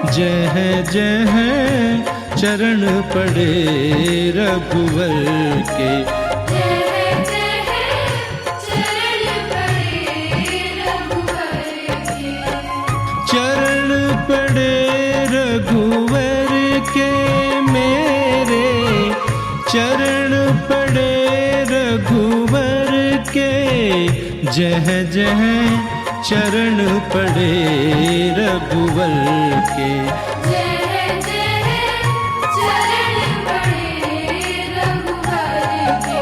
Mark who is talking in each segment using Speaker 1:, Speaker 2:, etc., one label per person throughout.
Speaker 1: जह जह चरण पड़े रघुवर के, चरण पड़े रघुवर के मेरे, चरण पड़े रघुवर के, जह जह चरण पड़े रघुवर के,
Speaker 2: जय जय चरण पड़े रघुवर के।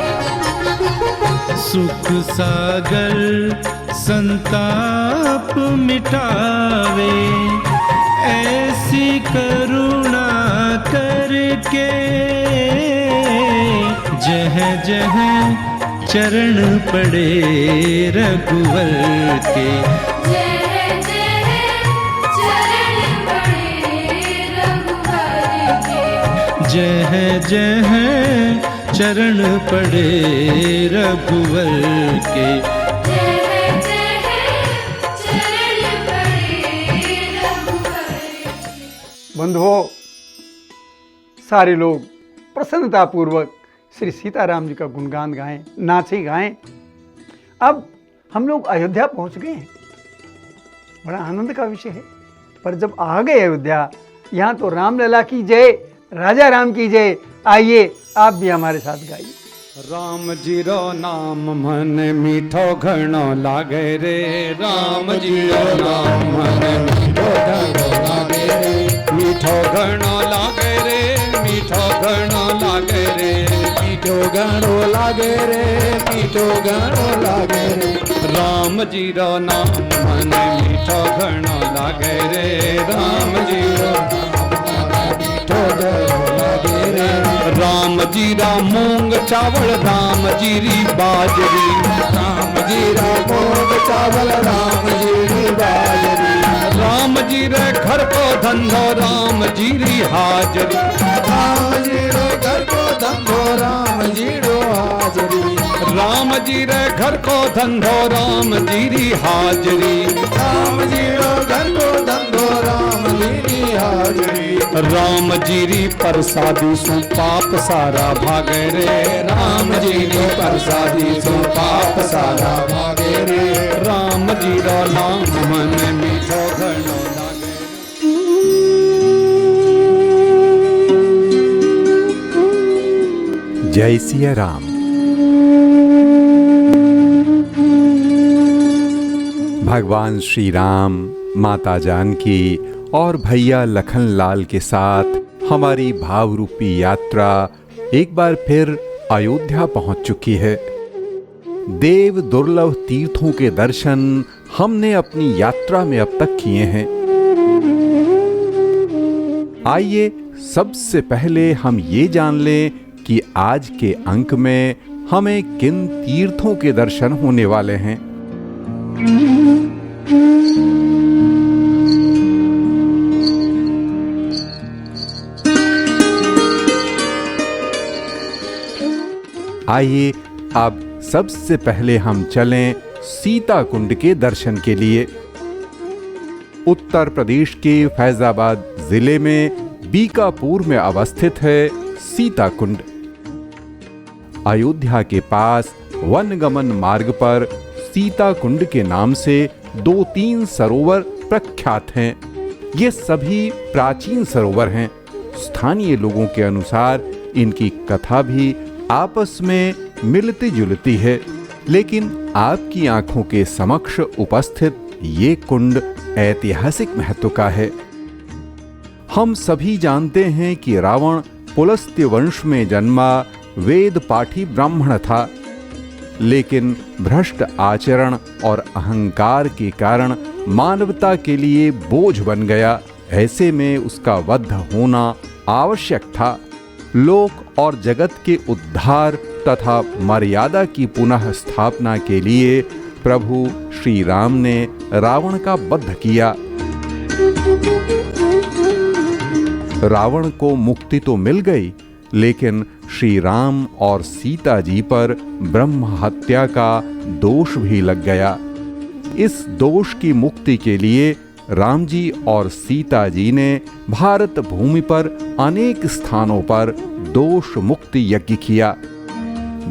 Speaker 1: सुख सागर संताप मिटावे, ऐसी करुणा करके, जह जह चरण पड़े रघुवर के,
Speaker 2: जय जय चरण पड़े रघुवर के।
Speaker 1: जह जह चरण पड़े रघुवर के।
Speaker 2: जय जय चरण पड़े रघुवर के।
Speaker 3: बंधुओं, सारे लोग प्रसन्नतापूर्वक श्री सीताराम जी का गुणगान गाएं, नाचे गाएं। अब हम लोग अयोध्या पहुंच गए हैं, बड़ा आनंद का विषय है। पर जब आ गए अयोध्या, यहाँ तो रामलला की जय, राजा राम की जय। आइए आप भी हमारे साथ गाइए।
Speaker 4: राम जी रो नाम मन मीठो घणो लागे रे, राम जी रो नाम मन मीठो घणो लागे रे, मीठो घणो लागे रे, मीठो घणो लागे रे, मीठो घणो लागे रे, मीठो घणो लागे रे। राम जी रो नाम मन मीठो घणो लागे रे, राम जी रो नाम मन मीठो घणो लागे रे। राम जीरा मूंग चावल, राम जीरी बाजरी, राम जीरा मूंग चावल, राम जीरी बाजरी। राम जीरे घर को धंधो, राम जीरी हाजरी, राम जीरो घर को धंधो, राम जीरो हाजरी। राम जीरे घर को धंधो, राम जीरी हाजरी, राम जीरो घर को धंधो, राम जीरी हाजरी। राम जीरी प्रसादी सु पाप सारा भागे रे, राम जीरो प्रसादी सु पाप सारा भागे रे। राम जीरो नाम मन मीठो घणो लागे।
Speaker 5: जय सिया राम। भगवान श्री राम, माता जानकी और भैया लखन लाल के साथ हमारी भाव रूपी यात्रा एक बार फिर अयोध्या पहुंच चुकी है। देव दुर्लभ तीर्थों के दर्शन हमने अपनी यात्रा में अब तक किए हैं। आइए सबसे पहले हम ये जान लें कि आज के अंक में हमें किन तीर्थों के दर्शन होने वाले हैं। आइए अब सबसे पहले हम चलें सीता कुंड के दर्शन के लिए। उत्तर प्रदेश के फैजाबाद जिले में बीकापुर में अवस्थित है सीता कुंड। अयोध्या के पास वनगमन मार्ग पर सीता कुंड के नाम से 2-3 सरोवर प्रख्यात हैं। ये सभी प्राचीन सरोवर हैं। स्थानीय लोगों के अनुसार इनकी कथा भी आपस में मिलती जुलती है, लेकिन आपकी आंखों के समक्ष उपस्थित ये कुंड ऐतिहासिक महत्व का है। हम सभी जानते हैं कि रावण पुलस्त्य वंश में जन्मा वेद पाठी ब्राह्मण था, लेकिन भ्रष्ट आचरण और अहंकार के कारण मानवता के लिए बोझ बन गया। ऐसे में उसका वध होना आवश्यक था। लोक और जगत के उद्धार तथा मर्यादा की पुनः स्थापना के लिए प्रभु श्री राम ने रावण का वध किया। रावण को मुक्ति तो मिल गई, लेकिन श्री राम और सीता जी पर ब्रह्म हत्या का दोष भी लग गया। इस दोष की मुक्ति के लिए राम जी और सीता जी ने भारत भूमि पर अनेक स्थानों पर दोष मुक्ति यज्ञ किया।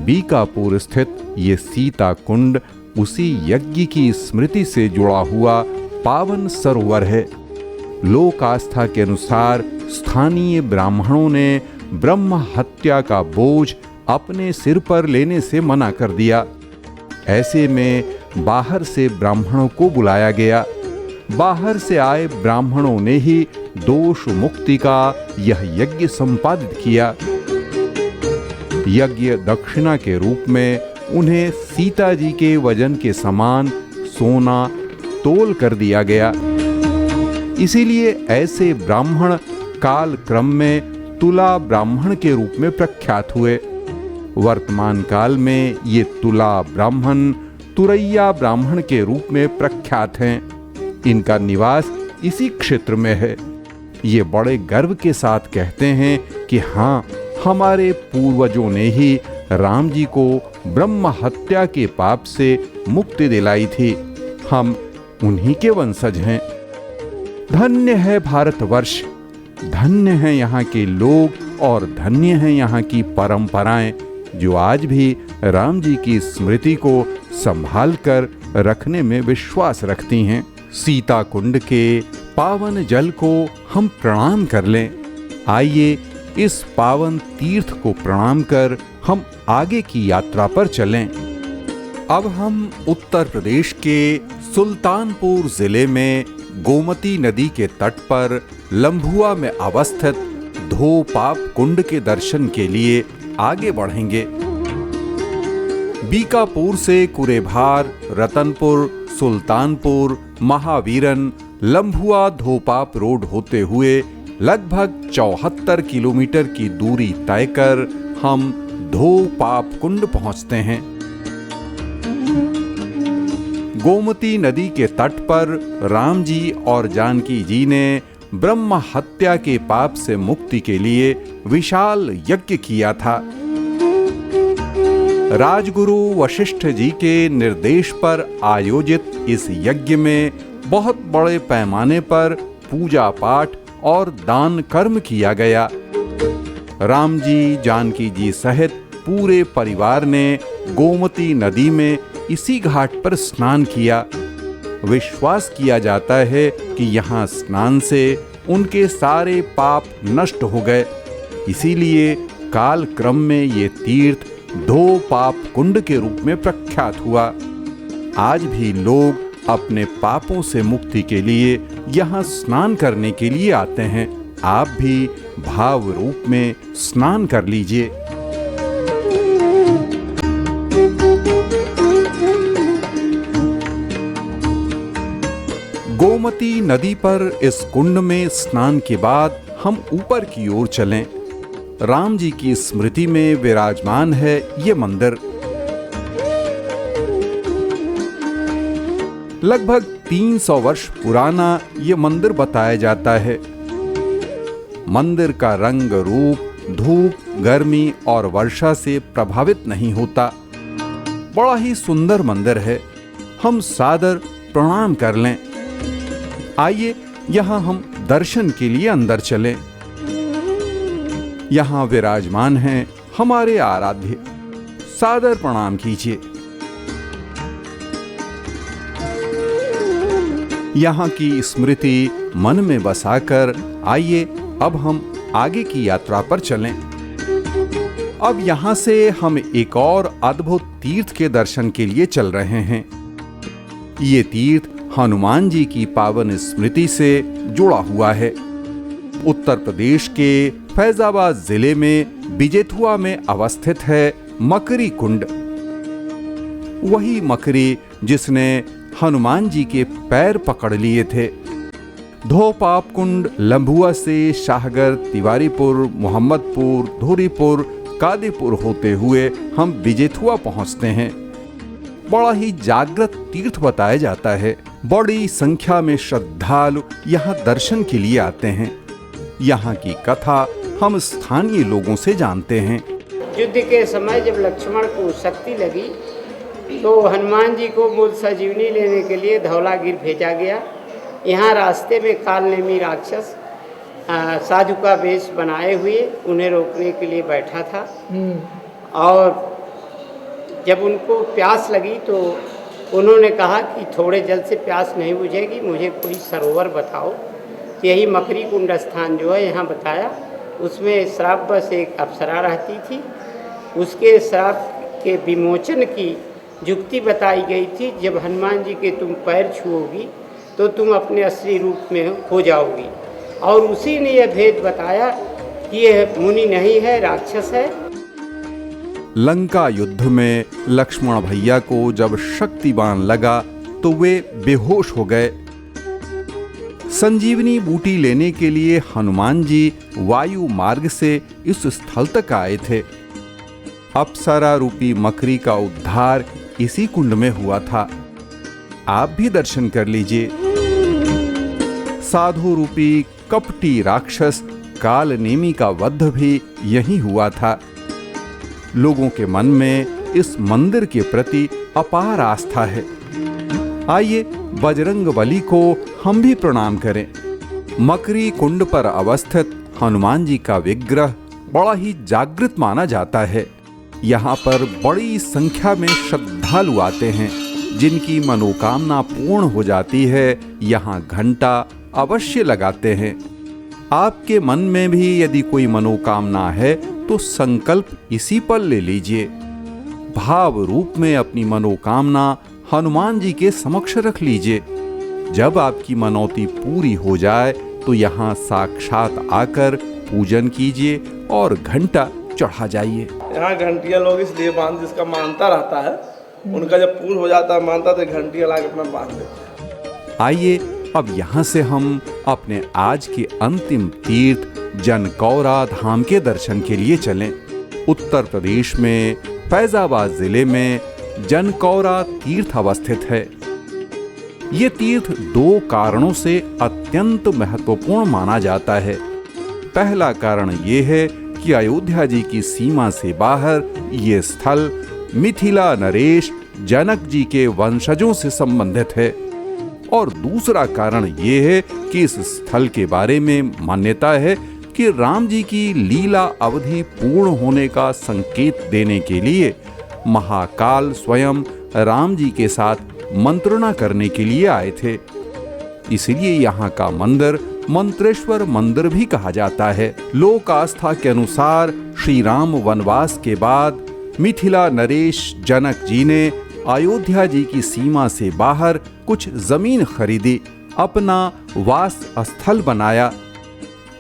Speaker 5: बीकापुर स्थित ये सीता कुंड उसी यज्ञ की स्मृति से जुड़ा हुआ पावन सरोवर है। लोक आस्था के अनुसार स्थानीय ब्राह्मणों ने ब्रह्म हत्या का बोझ अपने सिर पर लेने से मना कर दिया। ऐसे में बाहर से ब्राह्मणों को बुलाया गया। बाहर से आए ब्राह्मणों ने ही दोष मुक्ति का यह यज्ञ संपादित किया। यज्ञ दक्षिणा के रूप में उन्हें सीता जी के वजन के समान सोना तोल कर दिया गया। इसीलिए ऐसे ब्राह्मण काल क्रम में तुला ब्राह्मण के रूप में प्रख्यात हुए। वर्तमान काल में ये तुला ब्राह्मण तुरैया ब्राह्मण के रूप में प्रख्यात हैं। इनका निवास इसी क्षेत्र में है। ये बड़े गर्व के साथ कहते हैं कि हाँ, हमारे पूर्वजों ने ही राम जी को ब्रह्म हत्या के पाप से मुक्ति दिलाई थी। हम उन्हीं के वंशज हैं। धन्य है भारतवर्ष, धन्य है यहाँ के लोग और धन्य है यहाँ की परंपराएं, जो आज भी राम जी की स्मृति को संभाल कर रखने में विश्वास रखती हैं। सीता कुंड के पावन जल को हम प्रणाम कर लें। आइए इस पावन तीर्थ को प्रणाम कर हम आगे की यात्रा पर चलें। अब हम उत्तर प्रदेश के सुल्तानपुर जिले में गोमती नदी के तट पर लंभुआ में अवस्थित धोपाप कुंड के दर्शन के लिए आगे बढ़ेंगे। बीकापुर से कुरेभार, रतनपुर, सुल्तानपुर, महावीरन, लंभुआ धोपाप रोड होते हुए लगभग 74 किलोमीटर की दूरी तय कर हम धोपाप कुंड पहुंचते हैं। गोमती नदी के तट पर राम जी और जानकी जी ने ब्रह्म हत्या के पाप से मुक्ति के लिए विशाल यज्ञ किया था। राजगुरु वशिष्ठ जी के निर्देश पर आयोजित इस यज्ञ में बहुत बड़े पैमाने पर पूजा पाठ और दान कर्म किया गया। राम जी, जानकी जी सहित पूरे परिवार ने गोमती नदी में इसी घाट पर स्नान किया। विश्वास किया जाता है कि यहाँ स्नान से उनके सारे पाप नष्ट हो गए। इसीलिए काल क्रम में ये तीर्थ धोपाप कुंड के रूप में प्रख्यात हुआ। आज भी लोग अपने पापों से मुक्ति के लिए यहाँ स्नान करने के लिए आते हैं। आप भी भाव रूप में स्नान कर लीजिए। गोमती नदी पर इस कुंड में स्नान के बाद हम ऊपर की ओर चलें। राम जी की स्मृति में विराजमान है ये मंदिर। लगभग 300 वर्ष पुराना ये मंदिर बताया जाता है। मंदिर का रंग रूप धूप, गर्मी और वर्षा से प्रभावित नहीं होता। बड़ा ही सुंदर मंदिर है। हम सादर प्रणाम कर लें। आइए यहाँ हम दर्शन के लिए अंदर चलें। यहाँ विराजमान हैं हमारे आराध्य। सादर प्रणाम कीजिए। यहाँ की स्मृति मन में बसाकर आइए अब हम आगे की यात्रा पर चलें। अब यहाँ से हम एक और अद्भुत तीर्थ के दर्शन के लिए चल रहे हैं। ये तीर्थ हनुमान जी की पावन स्मृति से जुड़ा हुआ है। उत्तर प्रदेश के फैजाबाद जिले में बिजेथुआ में अवस्थित है मकरी कुंड। वही मकरी जिसने हनुमान जी के पैर पकड़ लिए थे। धोपाप कुंड लंभुआ से शाहगर, तिवारीपुर, मोहम्मदपुर, धुरीपुर, कादीपुर होते हुए हम बिजेथुआ पहुंचते हैं। बड़ा ही जागृत तीर्थ बताया जाता है। बड़ी संख्या में श्रद्धालु यहाँ दर्शन के लिए आते हैं। यहाँ की कथा हम स्थानीय लोगों से जानते हैं।
Speaker 6: युद्ध के समय जब लक्ष्मण को शक्ति लगी तो हनुमान जी को मूल संजीवनी लेने के लिए धौलागिर भेजा गया यहाँ रास्ते में कालनेमी राक्षस साधु का वेश बनाए हुए उन्हें रोकने के लिए बैठा था। और जब उनको प्यास लगी तो उन्होंने कहा कि थोड़े जल से प्यास नहीं बुझेगी, मुझे कोई सरोवर बताओ। तो यही मकरी कुंड स्थान जो है यहाँ बताया, उसमें श्रापवश एक अप्सरा रहती थी। उसके श्राप के विमोचन की युक्ति बताई गई थी। जब हनुमान जी के तुम पैर छुओगी तो तुम अपने असली रूप में हो जाओगी। और उसी ने यह भेद बताया कि यह मुनि नहीं है, राक्षस है।
Speaker 5: लंका युद्ध में लक्ष्मण भैया को जब शक्तिबाण लगा तो वे बेहोश हो गए। संजीवनी बूटी लेने के लिए हनुमान जी वायु मार्ग से इस स्थल तक आए थे। अप्सरा रूपी मकरी का उद्धार इसी कुंड में हुआ था। आप भी दर्शन कर लीजिए। साधु रूपी कपटी राक्षस कालनेमी का वध भी यहीं हुआ था। लोगों के मन में इस मंदिर के प्रति अपार आस्था है। आइए बजरंगबली को हम भी प्रणाम करें। मकरी कुंड पर अवस्थित हनुमान जी का विग्रह बड़ा ही जागृत माना जाता है। यहाँ पर बड़ी संख्या में श्रद्धालु आते हैं। जिनकी मनोकामना पूर्ण हो जाती है यहाँ घंटा अवश्य लगाते हैं। आपके मन में भी यदि कोई मनोकामना है तो संकल्प इसी पर ले लीजिए। भाव रूप में अपनी मनोकामना हनुमान जी के समक्ष रख लीजिए। जब आपकी मनौती पूरी हो जाए तो यहाँ साक्षात आकर पूजन कीजिए और घंटा चढ़ा जाइए।
Speaker 7: यहाँ घंटियाँ लोग इसलिए बांध, जिसका मानता रहता है, उनका जब पूर्ण हो जाता है मानता, तो घंटियाँ लाके अपना बांध देते हैं।
Speaker 5: आइए अब यहाँ से हम अपने आज के अंतिम तीर्थ जनकौरा धाम के दर्शन के लिए चलें। उत्तर प्रदेश में फैजाबाद जिले में जनकौरा तीर्थ अवस्थित है। ये तीर्थ दो कारणों से अत्यंत महत्वपूर्ण माना जाता है। पहला कारण ये है कि अयोध्या जी की सीमा से बाहर ये स्थल मिथिला नरेश जनक जी के वंशजों से संबंधित है। और दूसरा कारण ये है कि इस स्थल के बारे में मान्यता है कि राम जी की लीला अवधि पूर्ण होने का संकेत देने के लिए महाकाल स्वयं राम जी के साथ मंत्रणा करने के लिए आए थे। इसलिए यहाँ का मंदिर मंत्रेश्वर मंदिर भी कहा जाता है। लोक आस्था के अनुसार श्री राम वनवास के बाद मिथिला नरेश जनक जी ने अयोध्या जी की सीमा से बाहर कुछ जमीन खरीदी, अपना वास स्थल बनाया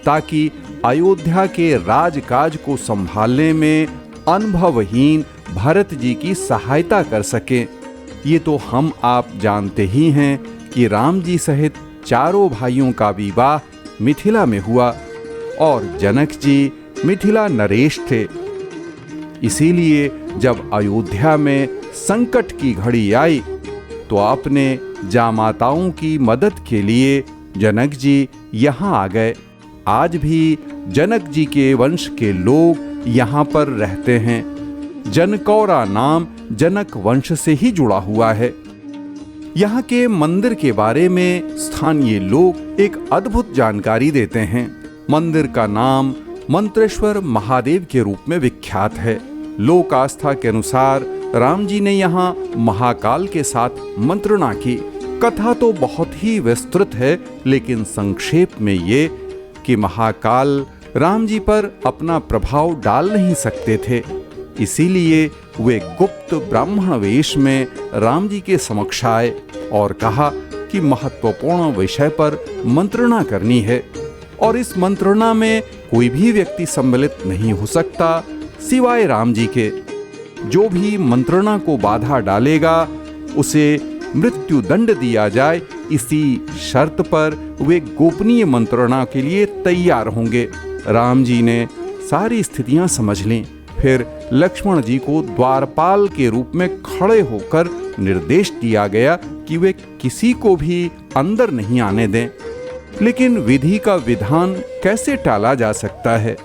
Speaker 5: ताकि अयोध्या के राजकाज को संभालने में अनुभवहीन भरत जी की सहायता कर सकें। ये तो हम आप जानते ही हैं कि राम जी सहित चारों भाइयों का विवाह मिथिला में हुआ और जनक जी मिथिला नरेश थे। इसीलिए जब अयोध्या में संकट की घड़ी आई तो आपने जामाताओं की मदद के लिए जनक जी यहाँ आ गए। आज भी जनक जी के वंश के लोग यहाँ पर रहते हैं। जनकौरा नाम जनक वंश से ही जुड़ा हुआ है। यहाँ के मंदिर के बारे में स्थानीय लोग एक अद्भुत जानकारी देते हैं। मंदिर का नाम मंत्रेश्वर महादेव के रूप में विख्यात है। लोक आस्था के अनुसार राम जी ने यहाँ महाकाल के साथ मंत्रणा की। कथा तो बहुत ही विस्तृत है, लेकिन संक्षेप में ये कि महाकाल राम जी पर अपना प्रभाव डाल नहीं सकते थे। इसीलिए वे गुप्त ब्राह्मण वेश में राम जी के समक्ष आए और कहा कि महत्वपूर्ण विषय पर मंत्रणा करनी है और इस मंत्रणा में कोई भी व्यक्ति सम्मिलित नहीं हो सकता सिवाय राम जी के। जो भी मंत्रणा को बाधा डालेगा उसे मृत्यु दंड दिया जाए। इसी शर्त पर वे गोपनीय मंत्रणा के लिए तैयार होंगे। राम जी ने सारी स्थितियां समझ लीं। फिर लक्ष्मण जी को द्वारपाल के रूप में खड़े होकर निर्देश दिया गया कि वे किसी को भी अंदर नहीं आने दें। लेकिन विधि का विधान कैसे टाला जा सकता है।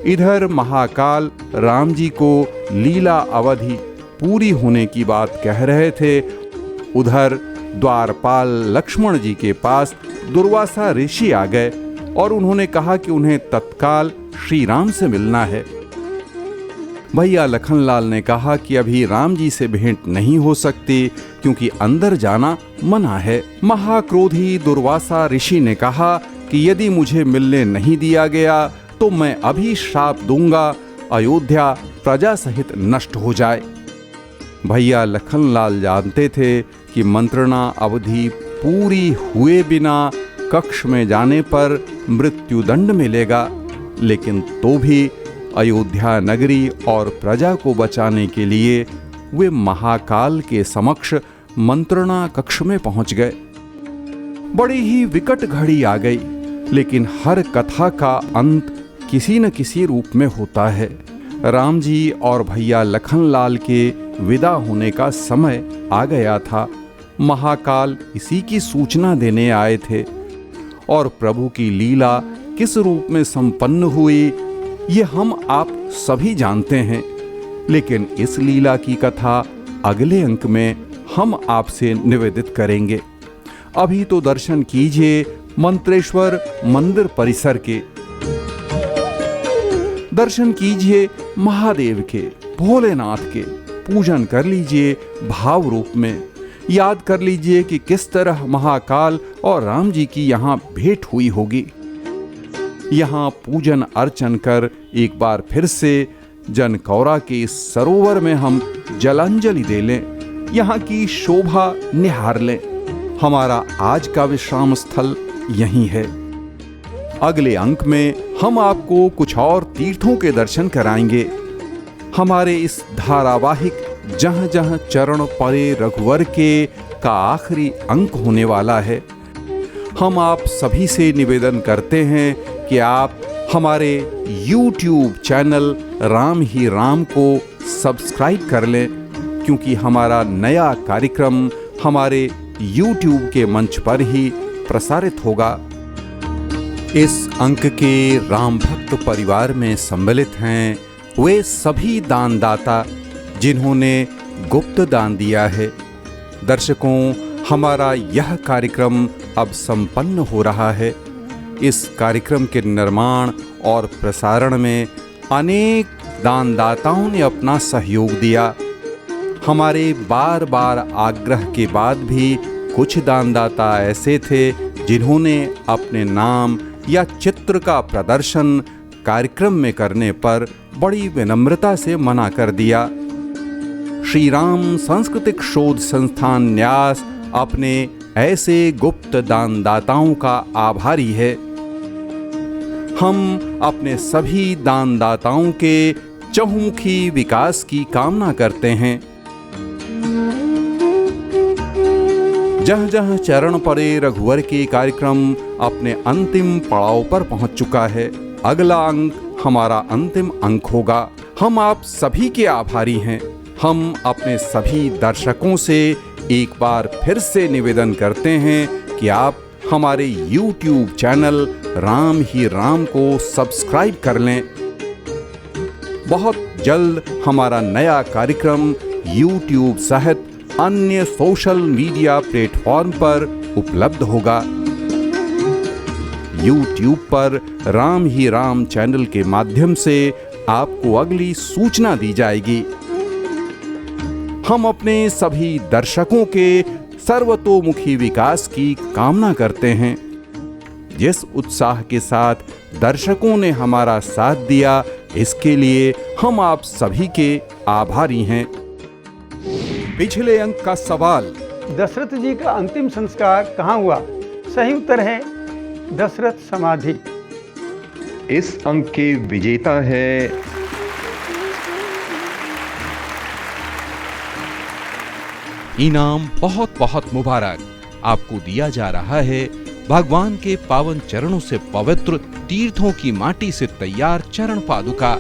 Speaker 5: इधर महाकाल राम जी को लीला अवधि पूरी होने की बात कह रहे थे, उधर द्वारपाल लक्ष्मण जी के पास दुर्वासा ऋषि आ गए और उन्होंने कहा कि उन्हें तत्काल श्री राम से मिलना है। भैया लखनलाल ने कहा कि अभी राम जी से भेंट नहीं हो सकती क्योंकि अंदर जाना मना है। महाक्रोधी दुर्वासा ऋषि ने कहा कि यदि मुझे मिलने नहीं दिया गया तो मैं अभी श्राप दूंगा, अयोध्या प्रजा सहित नष्ट हो जाए। भैया लखनलाल जानते थे कि मंत्रणा अवधि पूरी हुए बिना कक्ष में जाने पर मृत्युदंड मिलेगा, लेकिन तो भी अयोध्या नगरी और प्रजा को बचाने के लिए वे महाकाल के समक्ष मंत्रणा कक्ष में पहुंच गए। बड़ी ही विकट घड़ी आ गई, लेकिन हर कथा का अंत किसी न किसी रूप में होता है। राम जी और भैया लखनलाल के विदा होने का समय आ गया था। महाकाल इसी की सूचना देने आए थे और प्रभु की लीला किस रूप में संपन्न हुई ये हम आप सभी जानते हैं, लेकिन इस लीला की कथा अगले अंक में हम आपसे निवेदित करेंगे। अभी तो दर्शन कीजिए मंत्रेश्वर मंदिर परिसर के, दर्शन कीजिए महादेव के, भोलेनाथ के, पूजन कर लीजिए भाव रूप में। याद कर लीजिए कि किस तरह महाकाल और राम जी की यहाँ भेंट हुई होगी। यहाँ पूजन अर्चन कर एक बार फिर से जनकौरा के इस सरोवर में हम जलांजलि दे लें, यहाँ की शोभा निहार लें। हमारा आज का विश्राम स्थल यही है। अगले अंक में हम आपको कुछ और तीर्थों के दर्शन कराएंगे। हमारे इस धारावाहिक जहाँ जहाँ चरण पड़े रघुवर के का आखिरी अंक होने वाला है। हम आप सभी से निवेदन करते हैं कि आप हमारे YouTube चैनल राम ही राम को सब्सक्राइब कर लें, क्योंकि हमारा नया कार्यक्रम हमारे YouTube के मंच पर ही प्रसारित होगा। इस अंक के राम भक्त परिवार में सम्मिलित हैं वे सभी दानदाता जिन्होंने गुप्त दान दिया है। दर्शकों, हमारा यह कार्यक्रम अब संपन्न हो रहा है। इस कार्यक्रम के निर्माण और प्रसारण में अनेक दानदाताओं ने अपना सहयोग दिया। हमारे बार बार आग्रह के बाद भी कुछ दानदाता ऐसे थे जिन्होंने अपने नाम या चित्र का प्रदर्शन कार्यक्रम में करने पर बड़ी विनम्रता से मना कर दिया। श्री राम सांस्कृतिक शोध संस्थान न्यास अपने ऐसे गुप्त दानदाताओं का आभारी है। हम अपने सभी दानदाताओं के चहुमुखी विकास की कामना करते हैं। जहाँ जहाँ चरण पड़े रघुवर के कार्यक्रम अपने अंतिम पड़ाव पर पहुंच चुका है। अगला अंक हमारा अंतिम अंक होगा। हम आप सभी के आभारी हैं। हम अपने सभी दर्शकों से एक बार फिर से निवेदन करते हैं कि आप हमारे YouTube चैनल राम ही राम को सब्सक्राइब कर लें। बहुत जल्द हमारा नया कार्यक्रम YouTube सहित अन्य सोशल मीडिया प्लेटफॉर्म पर उपलब्ध होगा। YouTube पर राम ही राम चैनल के माध्यम से आपको अगली सूचना दी जाएगी। हम अपने सभी दर्शकों के सर्वतोमुखी विकास की कामना करते हैं। जिस उत्साह के साथ दर्शकों ने हमारा साथ दिया, इसके लिए हम आप सभी के आभारी हैं। पिछले अंक का सवाल,
Speaker 3: दशरथ जी का अंतिम संस्कार कहाँ हुआ? सही उत्तर है दशरथ समाधि।
Speaker 5: इस अंक के विजेता है
Speaker 1: इनाम बहुत बहुत मुबारक आपको दिया जा रहा है भगवान के पावन चरणों से पवित्र तीर्थों की माटी से तैयार चरण पादुका।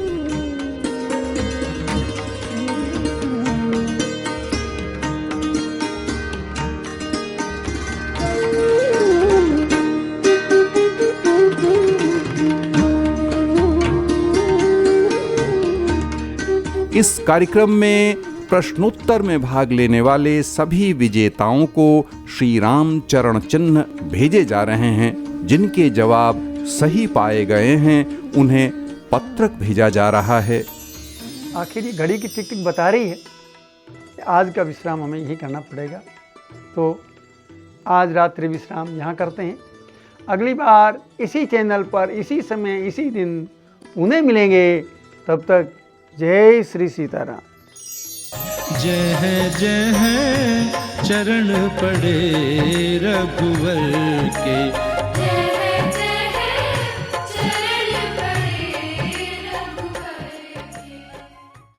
Speaker 5: इस कार्यक्रम में प्रश्नोत्तर में भाग लेने वाले सभी विजेताओं को श्री राम चरण चिन्ह भेजे जा रहे हैं। जिनके जवाब सही पाए गए हैं उन्हें पत्रक भेजा जा रहा है।
Speaker 3: आखिर ये घड़ी की टिक टिक बता रही है कि आज का विश्राम हमें यही करना पड़ेगा। तो आज रात्रि विश्राम यहाँ करते हैं। अगली बार इसी चैनल पर इसी समय इसी दिन पुनः मिलेंगे। तब तक जय श्री सीताराम।
Speaker 8: जय है चरण पड़े रघुवर के।